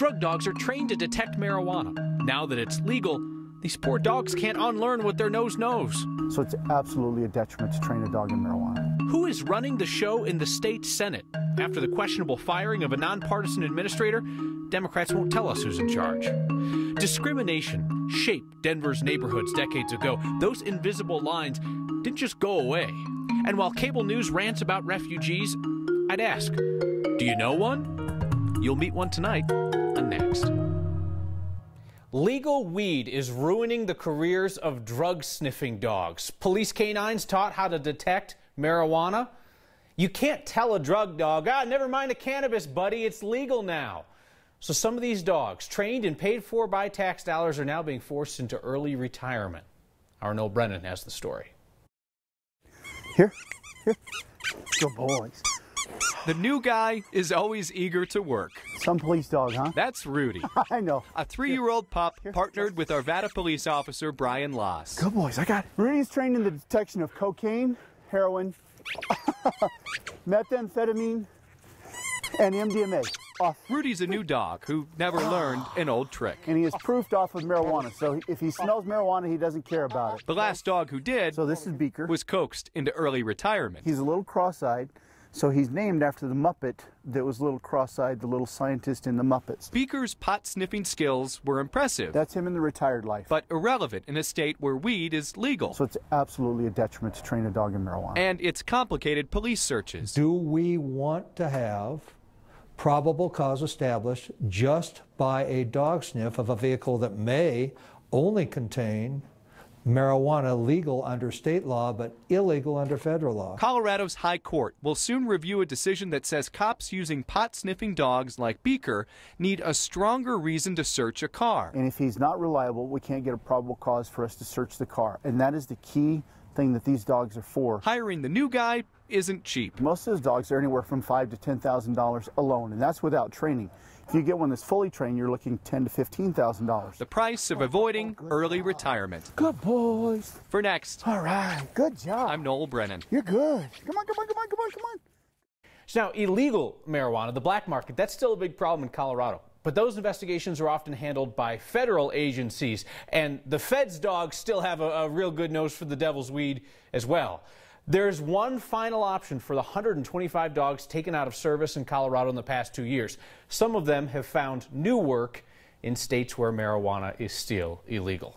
Drug dogs are trained to detect marijuana. Now that it's legal, these poor dogs can't unlearn what their nose knows. So it's absolutely a detriment to train a dog in marijuana. Who is running the show in the state Senate? After the questionable firing of a nonpartisan administrator, Democrats won't tell us who's in charge. Discrimination shaped Denver's neighborhoods decades ago. Those invisible lines didn't just go away. And while cable news rants about refugees, I'd ask, do you know one? You'll meet one tonight on Next. Legal weed is ruining the careers of drug-sniffing dogs. Police canines taught how to detect marijuana. You can't tell a drug dog, never mind the cannabis, buddy, it's legal now. So some of these dogs, trained and paid for by tax dollars, are now being forced into early retirement. Our Noel Brennan has the story. Here. Good boys. The new guy is always eager to work. Some police dog, huh? That's Rudy. I know. A 3-year-old pup partnered with Arvada police officer Brian Loss. Good boys, I got it. Rudy's trained in the detection of cocaine, heroin, methamphetamine, and MDMA. Rudy's a new dog who never learned an old trick. And he is proofed off of marijuana, so if he smells marijuana, he doesn't care about it. The last dog who did, so this is Beaker, was coaxed into early retirement. He's a little cross-eyed. So he's named after the Muppet that was a little cross-eyed, the little scientist in the Muppets. Beaker's pot-sniffing skills were impressive. That's him in the retired life. But irrelevant in a state where weed is legal. So it's absolutely a detriment to train a dog in marijuana. And it's complicated police searches. Do we want to have probable cause established just by a dog sniff of a vehicle that may only contain marijuana, legal under state law but illegal under federal law? Colorado's High Court will soon review a decision that says cops using pot-sniffing dogs like Beaker need a stronger reason to search a car. And if he's not reliable, we can't get a probable cause for us to search the car. And that is the key thing that these dogs are for. Hiring the new guy isn't cheap. Most of those dogs are anywhere from $5,000 to $10,000 alone, and that's without training. If you get one that's fully trained, you're looking $10,000 to $15,000. The price of avoiding early retirement. Good boys. For Next. All right, good job. I'm Noel Brennan. You're good. Come on. So now, illegal marijuana, the black market, that's still a big problem in Colorado. But those investigations are often handled by federal agencies, and the feds' dogs still have a real good nose for the devil's weed as well. There's one final option for the 125 dogs taken out of service in Colorado in the past 2 years. Some of them have found new work in states where marijuana is still illegal.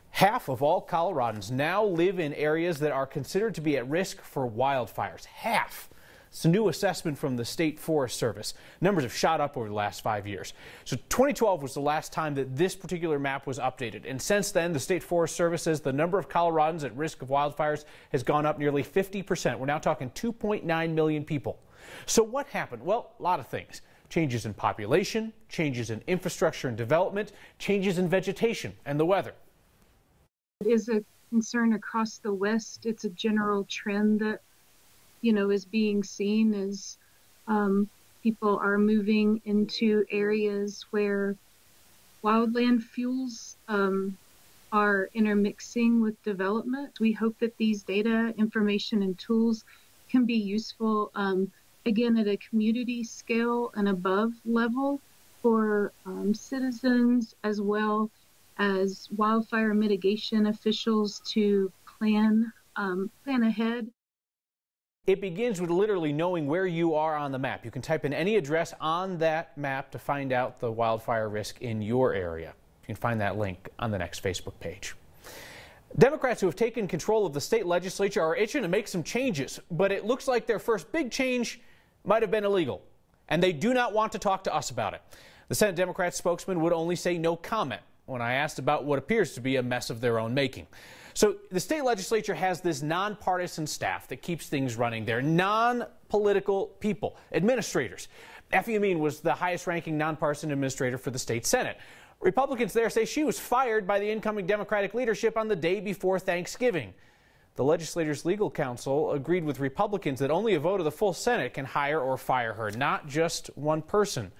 Half of all Coloradans now live in areas that are considered to be at risk for wildfires. Half. It's a new assessment from the State Forest Service. Numbers have shot up over the last 5 years. So 2012 was the last time that this particular map was updated. And since then, the State Forest Service says the number of Coloradans at risk of wildfires has gone up nearly 50%. We're now talking 2.9 million people. So what happened? Well, a lot of things. Changes in population, changes in infrastructure and development, changes in vegetation and the weather. It is a concern across the West. It's a general trend that is being seen as people are moving into areas where wildland fuels are intermixing with development. We hope that these data, information, and tools can be useful, again, at a community scale and above level for citizens as well as wildfire mitigation officials to plan ahead. It begins with literally knowing where you are on the map. You can type in any address on that map to find out the wildfire risk in your area. You can find that link on the Next Facebook page. Democrats who have taken control of the state legislature are itching to make some changes, but it looks like their first big change might have been illegal, and they do not want to talk to us about it. The Senate Democrat spokesman would only say no comment when I asked about what appears to be a mess of their own making. So the state legislature has this nonpartisan staff that keeps things running. They're non-political people, administrators. Effie Amin was the highest-ranking nonpartisan administrator for the state Senate. Republicans there say she was fired by the incoming Democratic leadership on the day before Thanksgiving. The legislature's legal counsel agreed with Republicans that only a vote of the full Senate can hire or fire her, not just one person.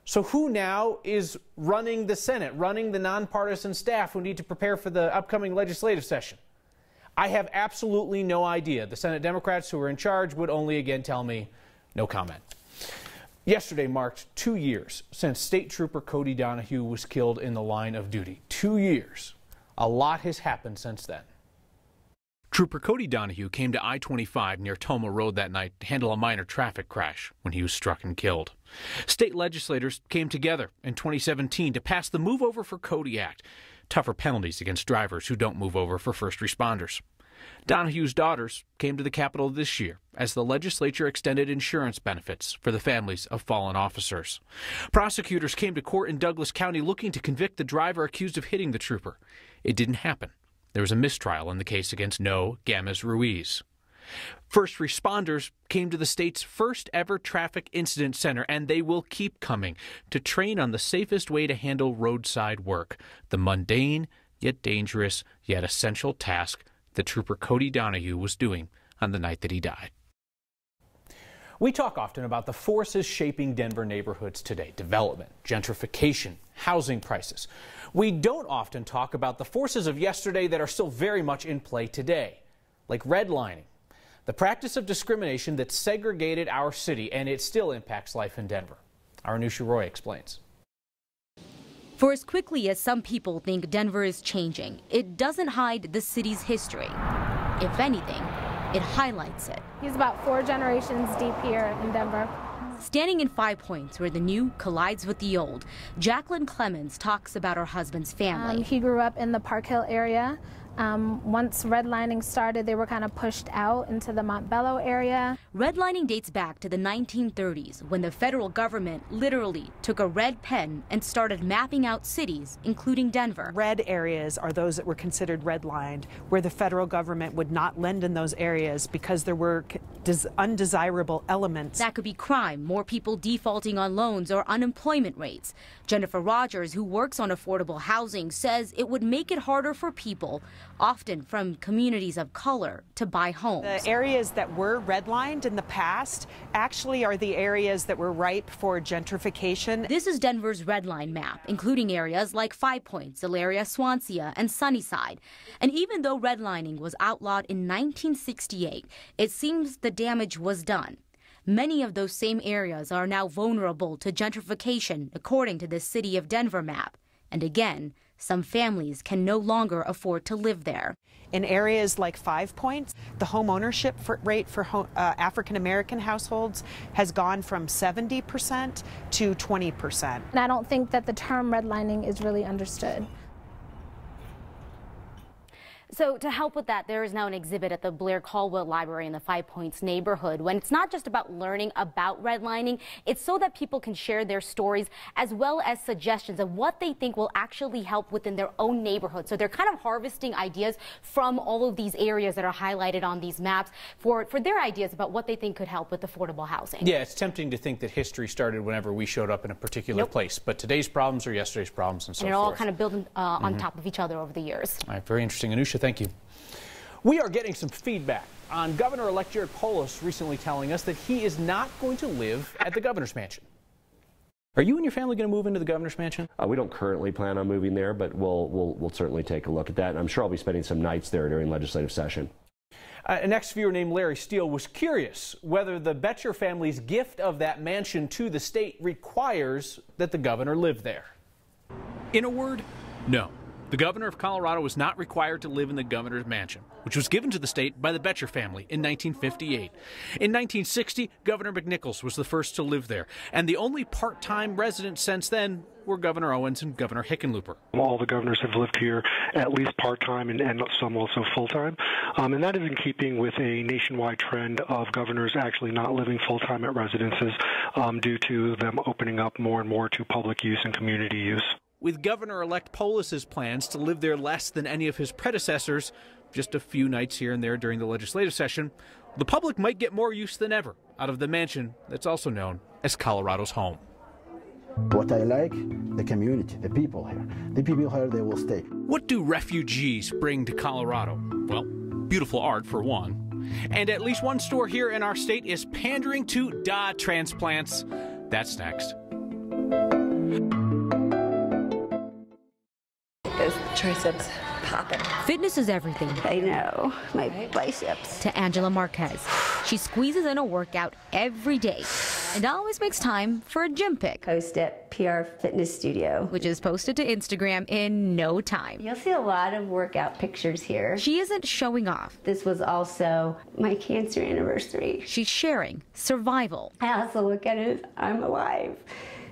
So who now is running the Senate, running the nonpartisan staff who need to prepare for the upcoming legislative session? I have absolutely no idea. The Senate Democrats who are in charge would only again tell me no comment. Yesterday marked 2 years since State Trooper Cody Donahue was killed in the line of duty. 2 years. A lot has happened since then. Trooper Cody Donahue came to I-25 near Toma Road that night to handle a minor traffic crash when he was struck and killed. State legislators came together in 2017 to pass the Move Over for Cody Act, tougher penalties against drivers who don't move over for first responders. Donahue's daughters came to the Capitol this year as the legislature extended insurance benefits for the families of fallen officers. Prosecutors came to court in Douglas County looking to convict the driver accused of hitting the trooper. It didn't happen. There was a mistrial in the case against No Gamas Ruiz. First responders came to the state's first ever traffic incident center, and they will keep coming to train on the safest way to handle roadside work, the mundane yet dangerous yet essential task that Trooper Cody Donahue was doing on the night that he died. We talk often about the forces shaping Denver neighborhoods today: development, gentrification, housing prices. We don't often talk about the forces of yesterday that are still very much in play today, like redlining, the practice of discrimination that segregated our city, and it still impacts life in Denver. Our Anusha Roy explains. For as quickly as some people think Denver is changing, it doesn't hide the city's history. If anything, it highlights it. He's about 4 generations deep here in Denver. Standing in 5 Points, where the new collides with the old, Jacqueline Clemens talks about her husband's family. He grew up in the Park Hill area. Once redlining started, they were kind of pushed out into the Montbello area. Redlining dates back to the 1930s, when the federal government literally took a red pen and started mapping out cities, including Denver. Red areas are those that were considered redlined, where the federal government would not lend in those areas because there were undesirable elements. That could be crime, more people defaulting on loans, or unemployment rates. Jennifer Rogers, who works on affordable housing, says it would make it harder for people, often from communities of color, to buy homes. The areas that were redlined in the past actually are the areas that were ripe for gentrification. This is Denver's redline map, including areas like 5 Points, Elaria, Swansea, and Sunnyside. And even though redlining was outlawed in 1968, it seems the damage was done. Many of those same areas are now vulnerable to gentrification, according to the City of Denver map. And again, some families can no longer afford to live there. In areas like 5 Points, the home ownership rate for African American households has gone from 70% to 20%. And I don't think that the term redlining is really understood. So to help with that, there is now an exhibit at the Blair Caldwell Library in the 5 Points neighborhood. When it's not just about learning about redlining, it's so that people can share their stories as well as suggestions of what they think will actually help within their own neighborhood. So they're kind of harvesting ideas from all of these areas that are highlighted on these maps for their ideas about what they think could help with affordable housing. Yeah, it's tempting to think that history started whenever we showed up in a particular place, but today's problems are yesterday's problems and so forth. And it all kind of built on top of each other over the years. All right, very interesting. Anusha, thank you. We are getting some feedback on Governor-elect Jared Polis recently telling us that he is not going to live at the governor's mansion. Are you and your family going to move into the governor's mansion? We don't currently plan on moving there, but we'll certainly take a look at that. And I'm sure I'll be spending some nights there during legislative session. An ex-viewer named Larry Steele was curious whether the Betcher family's gift of that mansion to the state requires that the governor live there. In a word, no. The governor of Colorado was not required to live in the governor's mansion, which was given to the state by the Betcher family in 1958. In 1960, Governor McNichols was the first to live there, and the only part-time residents since then were Governor Owens and Governor Hickenlooper. All the governors have lived here at least part-time and some also full-time, and that is in keeping with a nationwide trend of governors actually not living full-time at residences due to them opening up more and more to public use and community use. With Governor-elect Polis's plans to live there less than any of his predecessors, just a few nights here and there during the legislative session, the public might get more use than ever out of the mansion that's also known as Colorado's home. What I like, the community, the people here. The people here, they will stay. What do refugees bring to Colorado? Well, beautiful art for one. And at least one store here in our state is pandering to transplants. That's next. Those triceps popping. Fitness is everything. I know, my biceps. To Angela Marquez. She squeezes in a workout every day and always makes time for a gym pic. Post at PR Fitness Studio, which is posted to Instagram in no time. You'll see a lot of workout pictures here. She isn't showing off. This was also my cancer anniversary. She's sharing survival. I also look at it as I'm alive,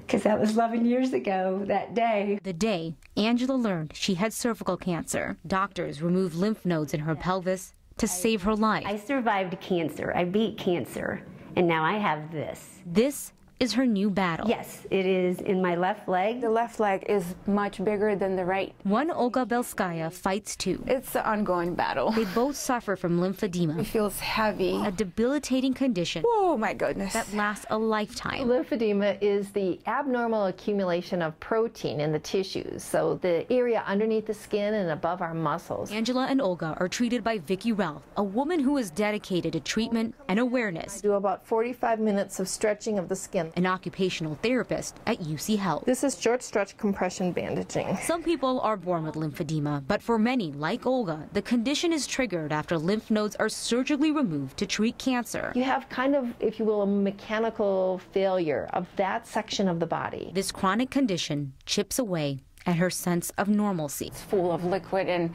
because that was 11 years ago that day. The day Angela learned she had cervical cancer. Doctors removed lymph nodes in her pelvis to save her life. I survived cancer. I beat cancer, and now I have this. This is her new battle. Yes, it is in my left leg. The left leg is much bigger than the right. One Olga Belskaya fights too. It's an ongoing battle. They both suffer from lymphedema. It feels heavy. A debilitating condition. Oh my goodness. That lasts a lifetime. Lymphedema is the abnormal accumulation of protein in the tissues, so the area underneath the skin and above our muscles. Angela and Olga are treated by Vicki Ralph, a woman who is dedicated to treatment and awareness. I do about 45 minutes of stretching of the skin. An occupational therapist at UC Health. This is short stretch compression bandaging. Some people are born with lymphedema, but for many, like Olga, the condition is triggered after lymph nodes are surgically removed to treat cancer. You have kind of, if you will, a mechanical failure of that section of the body. This chronic condition chips away at her sense of normalcy. It's full of liquid and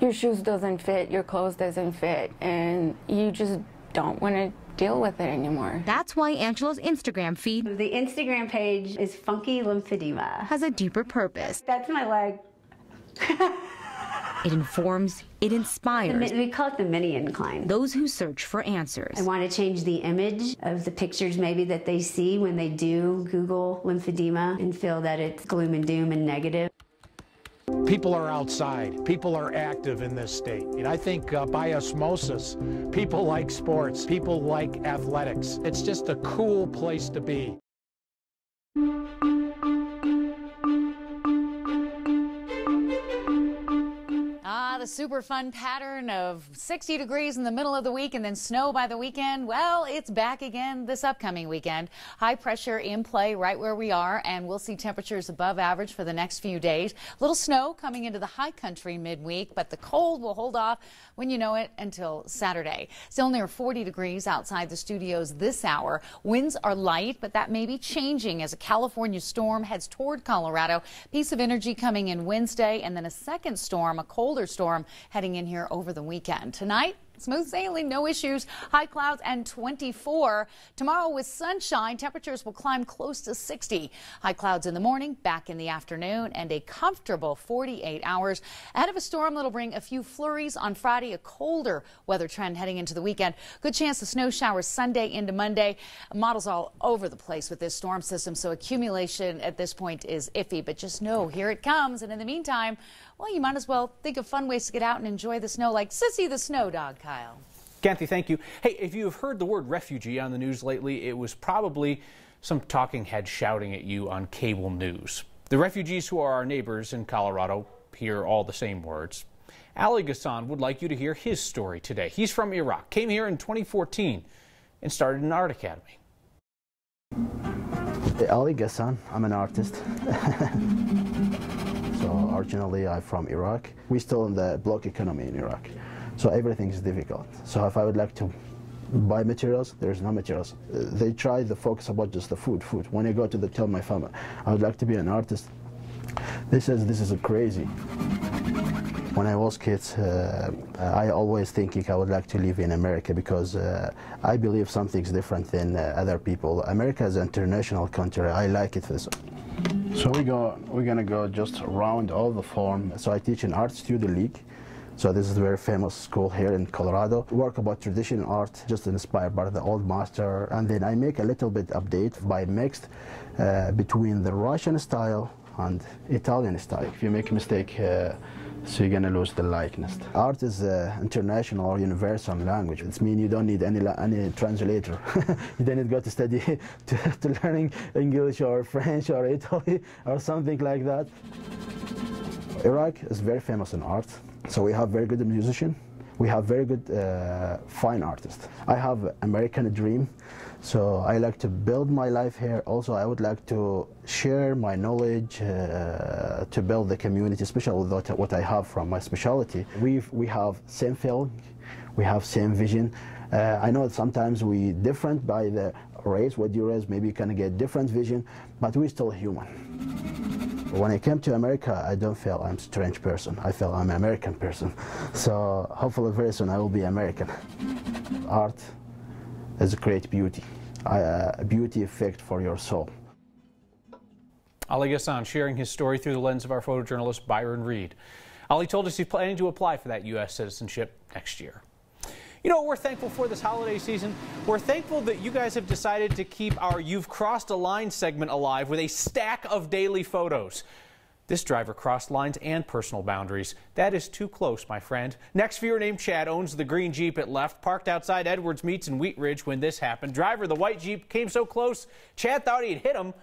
your shoes doesn't fit, your clothes doesn't fit, and you just don't want to deal with it anymore. That's why Angela's Instagram feed, the Instagram page, is Funky Lymphedema. Has a deeper purpose. That's my leg. It informs, it inspires. We call it the mini incline. Those who search for answers. I want to change the image of the pictures maybe that they see when they do Google lymphedema and feel that it's gloom and doom and negative. People are outside. People are active in this state. And I think by osmosis, people like sports. People like athletics. It's just a cool place to be. The super fun pattern of 60 degrees in the middle of the week and then snow by the weekend. Well, it's back again this upcoming weekend. High pressure in play right where we are, and we'll see temperatures above average for the next few days. Little snow coming into the high country midweek, but the cold will hold off when you know it until Saturday. Still near 40 degrees outside the studios this hour. Winds are light, but that may be changing as a California storm heads toward Colorado. Piece of energy coming in Wednesday, and then a second storm, a colder storm, heading in here over the weekend. Tonight, smooth sailing, no issues, high clouds and 24. Tomorrow with sunshine, temperatures will climb close to 60. High clouds in the morning, back in the afternoon, and a comfortable 48 hours. Ahead of a storm that'll bring a few flurries on Friday, a colder weather trend heading into the weekend. Good chance of snow showers Sunday into Monday. Models all over the place with this storm system, so accumulation at this point is iffy, but just know here it comes. And in the meantime, well, you might as well think of fun ways to get out and enjoy the snow, like Sissy the Snow Dog, Kyle. Kathy, thank you. Hey, if you have heard the word refugee on the news lately, it was probably some talking head shouting at you on cable news. The refugees who are our neighbors in Colorado hear all the same words. Ali Ghassan would like you to hear his story today. He's from Iraq, came here in 2014, and started an art academy. Ali Ghassan, I'm an artist. So originally I'm from Iraq. We're still in the block economy in Iraq. So everything is difficult. So if I would like to buy materials, there's no materials. They try to focus about just the food. When I go to tell my family, I would like to be an artist, they says this is crazy. When I was kids, I always thinking I would like to live in America because I believe something's different than other people. America is an international country. I like it. So we're gonna go just around all the farm. So I teach in Art Studio League. So this is a very famous school here in Colorado. Work about traditional art, just inspired by the old master. And then I make a little bit update by mixed between the Russian style and Italian style. If you make a mistake, so you're gonna lose the likeness. Art is an international or universal language. It means you don't need any translator. You don't need to go to study to learning English or French or Italy or something like that. Iraq is very famous in art. So we have very good musicians. We have very good fine artists. I have American dream. So I like to build my life here. Also, I would like to share my knowledge to build the community, especially with what I have from my specialty. We have same feeling, we have same vision. I know that sometimes we different by the race, what you raise, maybe you can get different vision, but we're still human. When I came to America, I don't feel I'm a strange person. I feel I'm an American person. So hopefully very soon I will be American. Art is a great beauty, a beauty effect for your soul. Ali Ghassan sharing his story through the lens of our photojournalist Byron Reed. Ali told us he's planning to apply for that U.S. citizenship next year. You know what we're thankful for this holiday season? We're thankful that you guys have decided to keep our You've Crossed a Line segment alive with a stack of daily photos. This driver crossed lines and personal boundaries. That is too close, my friend. Next viewer named Chad owns the green Jeep it left, parked outside Edwards Meats in Wheat Ridge when this happened. Driver, the white Jeep, came so close, Chad thought he'd hit him,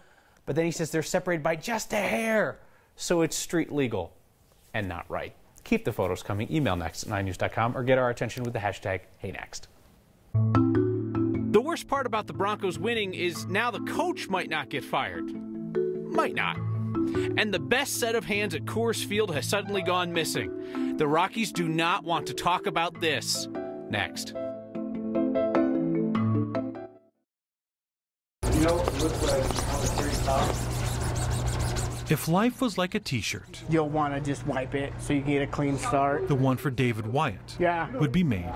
but then he says they're separated by just a hair. So it's street legal and not right. Keep the photos coming. Email next@9news.com or get our attention with the hashtag #HeyNext. The worst part about the Broncos winning is now the coach might not get fired. Might not. And the best set of hands at Coors Field has suddenly gone missing. The Rockies do not want to talk about this. Next. You know what it looks like on the very top? If life was like a t-shirt, You'll want to just wipe it so you can get a clean start. the one for David Wyatt would be made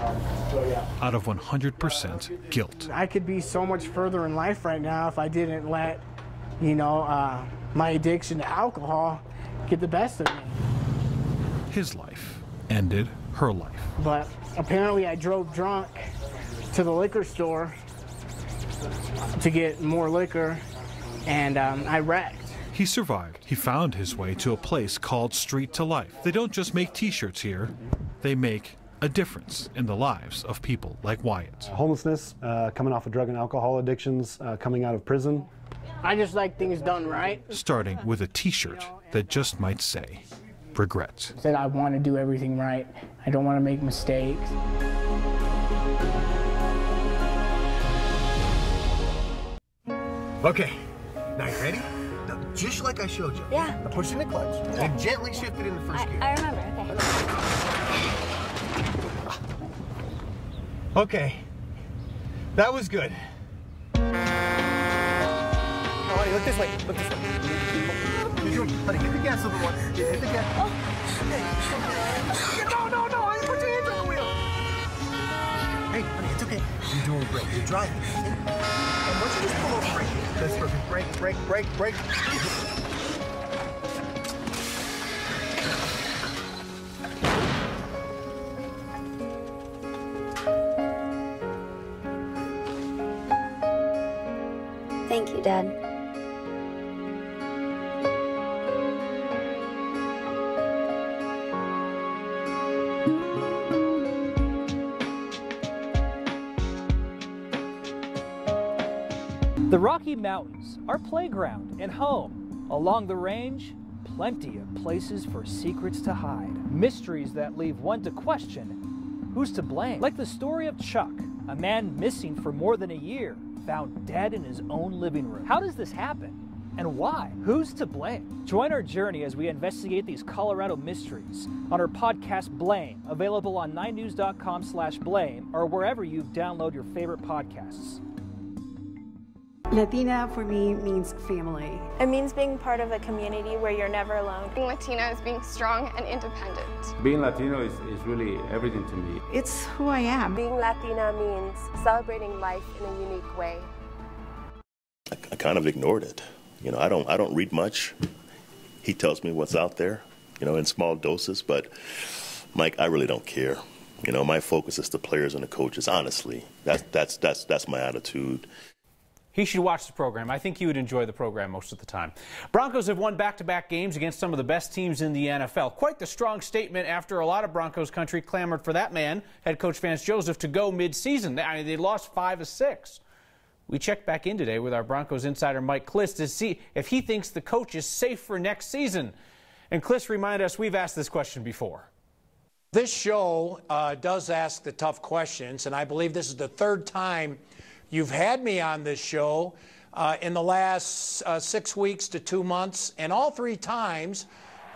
out of 100% guilt. I could be so much further in life right now if I didn't let, my addiction to alcohol get the best of me. His life ended her life. But apparently I drove drunk to the liquor store to get more liquor, and I wrecked. He survived. He found his way to a place called Street to Life. They don't just make t-shirts here, they make a difference in the lives of people like Wyatt. Homelessness, coming off of drug and alcohol addictions, coming out of prison. I just like things done right. Starting with a t-shirt that just might say, regret. Said I want to do everything right. I don't want to make mistakes. Okay, now you ready? Now, just like I showed you. Yeah. Now push in the clutch and gently shift it in the first gear. I remember, okay. Okay, that was good. Oh, honey, look this way. Look this way. Honey, hit the gas a little more. Hit the gas. Oh. No, honey, put your hands on the wheel. Hey, honey, it's okay. You're doing great. You're driving. And once you just pull over, brake. That's perfect. Brake. Thank you, Dad. The Rocky Mountains, our playground and home. Along the range, plenty of places for secrets to hide. Mysteries that leave one to question who's to blame. Like the story of Chuck, a man missing for more than a year, found dead in his own living room. How does this happen? And why? Who's to blame? Join our journey as we investigate these Colorado mysteries on our podcast Blame, available on 9news.com/blame or wherever you download your favorite podcasts. Latina for me means family. It means being part of a community where you're never alone. Being Latina is being strong and independent. Being Latino is really everything to me. It's who I am. Being Latina means celebrating life in a unique way. I kind of ignored it. I don't read much. He tells me what's out there, in small doses, but Mike, I really don't care. My focus is the players and the coaches, honestly. That's my attitude. He should watch the program. I think he would enjoy the program most of the time. Broncos have won back-to-back games against some of the best teams in the NFL. Quite the strong statement after a lot of Broncos country clamored for that man, head coach Vance Joseph, to go mid-season. They lost 5 of 6. We checked back in today with our Broncos insider Mike Kliss to see if he thinks the coach is safe for next season. And Kliss reminded us we've asked this question before. This show does ask the tough questions, and I believe this is the third time you've had me on this show in the last 6 weeks to 2 months, and all 3 times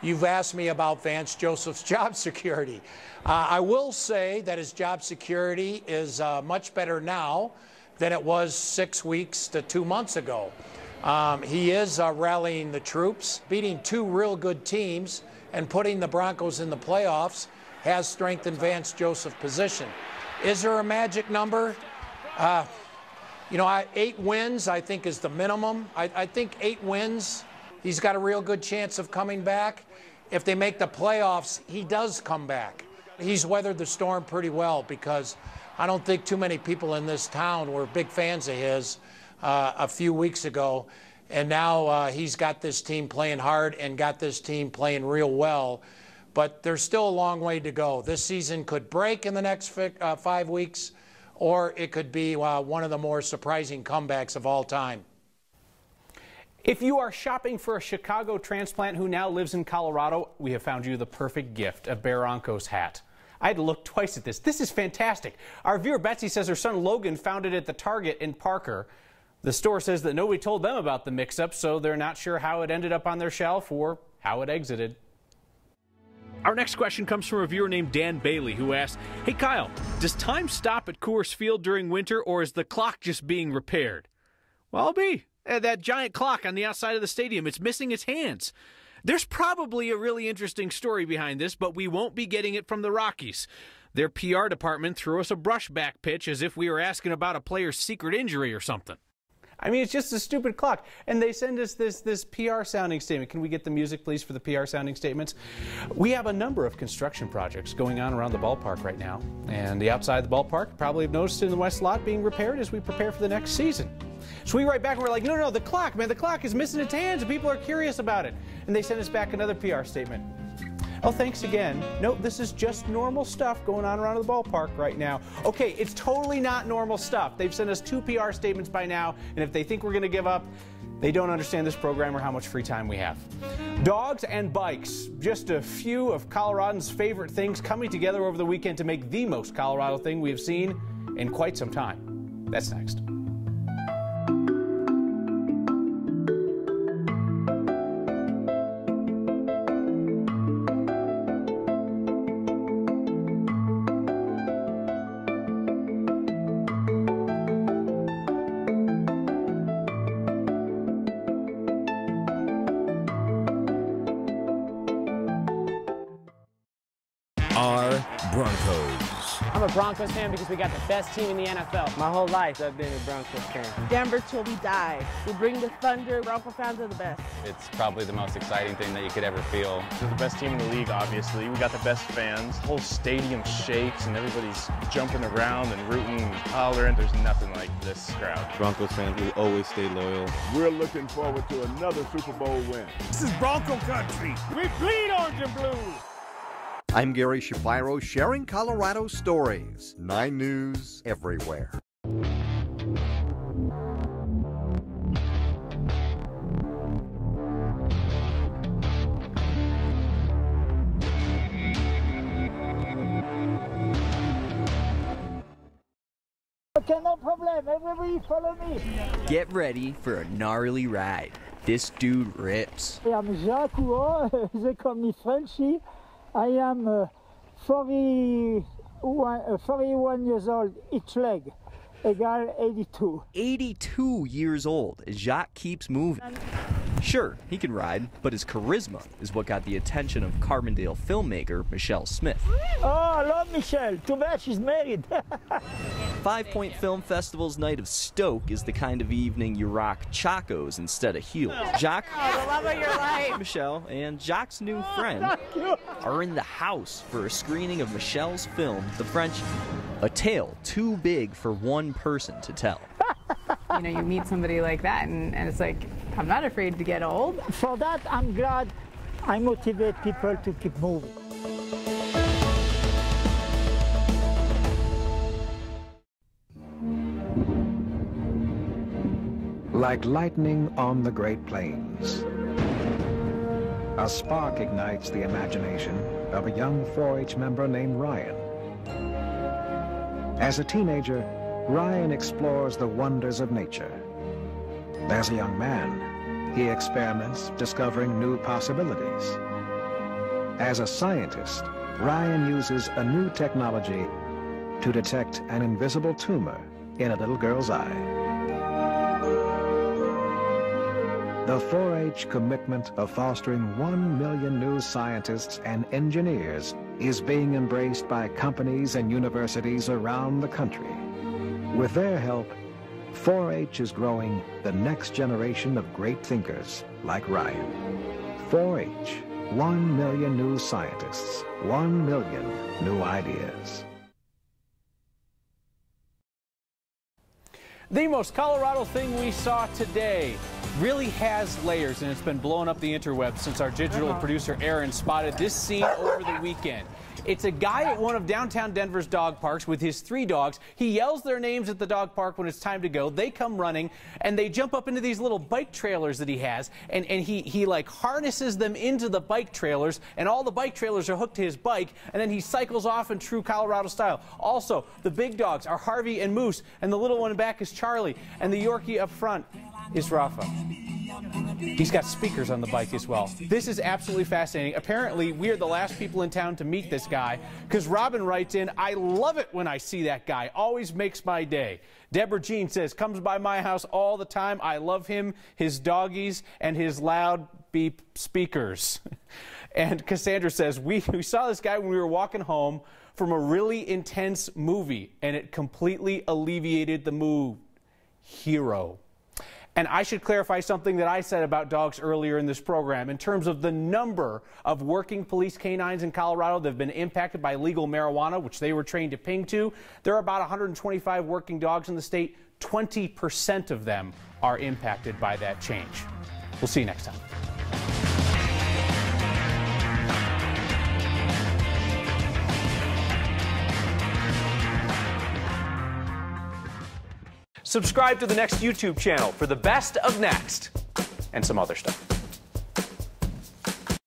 You've asked me about Vance Joseph's job security. I will say that his job security is much better now than it was 6 weeks to 2 months ago. He is rallying the troops, beating 2 real good teams, and putting the Broncos in the playoffs has strengthened Vance Joseph's position. Is there a magic number? 8 wins, I think, is the minimum. I think 8 wins, he's got a real good chance of coming back. If they make the playoffs, he does come back. He's weathered the storm pretty well because I don't think too many people in this town were big fans of his a few weeks ago. And now he's got this team playing hard and got this team playing real well. But there's still a long way to go. This season could break in the next 5 weeks, or it could be one of the more surprising comebacks of all time. If you are shopping for a Chicago transplant who now lives in Colorado, we have found you the perfect gift, a Broncos hat. I had to look twice at this. This is fantastic. Our viewer Betsy says her son Logan found it at the Target in Parker. The store says that nobody told them about the mix-up, so they're not sure how it ended up on their shelf or how it exited. Our next question comes from a viewer named Dan Bailey, who asks, "Hey Kyle, does time stop at Coors Field during winter, or is the clock just being repaired?" Well, I'll be. That giant clock on the outside of the stadium, it's missing its hands. There's probably a really interesting story behind this, but we won't be getting it from the Rockies. Their PR department threw us a brushback pitch as if we were asking about a player's secret injury or something. I mean, it's just a stupid clock. And they send us this PR sounding statement. Can we get the music, please, for the PR sounding statements? We have a number of construction projects going on around the ballpark right now. And the outside of the ballpark, you probably have noticed in the west lot, being repaired as we prepare for the next season. So we write back and we're like, no, the clock, man, the clock is missing its hands and people are curious about it. And they send us back another PR statement. Oh, thanks again. No, this is just normal stuff going on around the ballpark right now. Okay, it's totally not normal stuff. They've sent us 2 PR statements by now, and if they think we're going to give up, they don't understand this program or how much free time we have. Dogs and bikes, just a few of Coloradans' favorite things coming together over the weekend to make the most Colorado thing we have seen in quite some time. That's next. Our Broncos. I'm a Broncos fan because we got the best team in the NFL. My whole life I've been a Broncos fan. Denver till we die. We bring the thunder. Bronco fans are the best. It's probably the most exciting thing that you could ever feel. They're the best team in the league, obviously. We got the best fans. The whole stadium shakes and everybody's jumping around and rooting and hollering. There's nothing like this crowd. Broncos fans will always stay loyal. We're looking forward to another Super Bowl win. This is Bronco country. We bleed orange and blue. I'm Gary Shapiro, sharing Colorado stories. 9 News everywhere. Okay, no problem. Everybody follow me. Get ready for a gnarly ride. This dude rips. I'm Jacques Houot. They call me Frenchy. I am 41 years old, each leg, equal 82. 82 years old, Jacques keeps moving. Sure, he can ride, but his charisma is what got the attention of Carbondale filmmaker Michelle Smith. Oh, I love Michelle. Too bad she's married. 5 Point Film Festival's Night of Stoke is the kind of evening you rock chacos instead of heels. Jacques, the love of your life. Michelle, and Jacques' new friend are in the house for a screening of Michelle's film, The Frenchie, a tale too big for one person to tell. You know, you meet somebody like that and it's like, I'm not afraid to get old. For that, I'm glad I motivate people to keep moving. Like lightning on the Great Plains, a spark ignites the imagination of a young 4-H member named Ryan. As a teenager, Ryan explores the wonders of nature. As a young man, he experiments, discovering new possibilities. As a scientist, Ryan uses a new technology to detect an invisible tumor in a little girl's eye. The 4-H commitment of fostering 1 million new scientists and engineers is being embraced by companies and universities around the country. With their help, 4-H is growing the next generation of great thinkers like Ryan. 4-H, 1 million new scientists, 1 million new ideas. The most Colorado thing we saw today really has layers, and it's been blowing up the interwebs since our digital producer Aaron spotted this scene over the weekend. It's a guy at one of downtown Denver's dog parks with his 3 dogs. He yells their names at the dog park when it's time to go. They come running, and they jump up into these little bike trailers that he has, and he like harnesses them into the bike trailers, and all the bike trailers are hooked to his bike, and then he cycles off in true Colorado style. Also, the big dogs are Harvey and Moose, and the little one in back is Charlie, and the Yorkie up front is Rafa. He's got speakers on the bike as well. This is absolutely fascinating. Apparently, we are the last people in town to meet this guy, because Robin writes in, "I love it when I see that guy. Always makes my day." Deborah Jean says, "Comes by my house all the time. I love him, his doggies, and his loud beep speakers." And Cassandra says, we saw this guy when we were walking home from a really intense movie, and it completely alleviated the mood. Hero. And I should clarify something that I said about dogs earlier in this program. In terms of the number of working police canines in Colorado that have been impacted by legal marijuana, which they were trained to ping to, there are about 125 working dogs in the state. 20% of them are impacted by that change. We'll see you next time. Subscribe to the Next YouTube channel for the best of Next and some other stuff.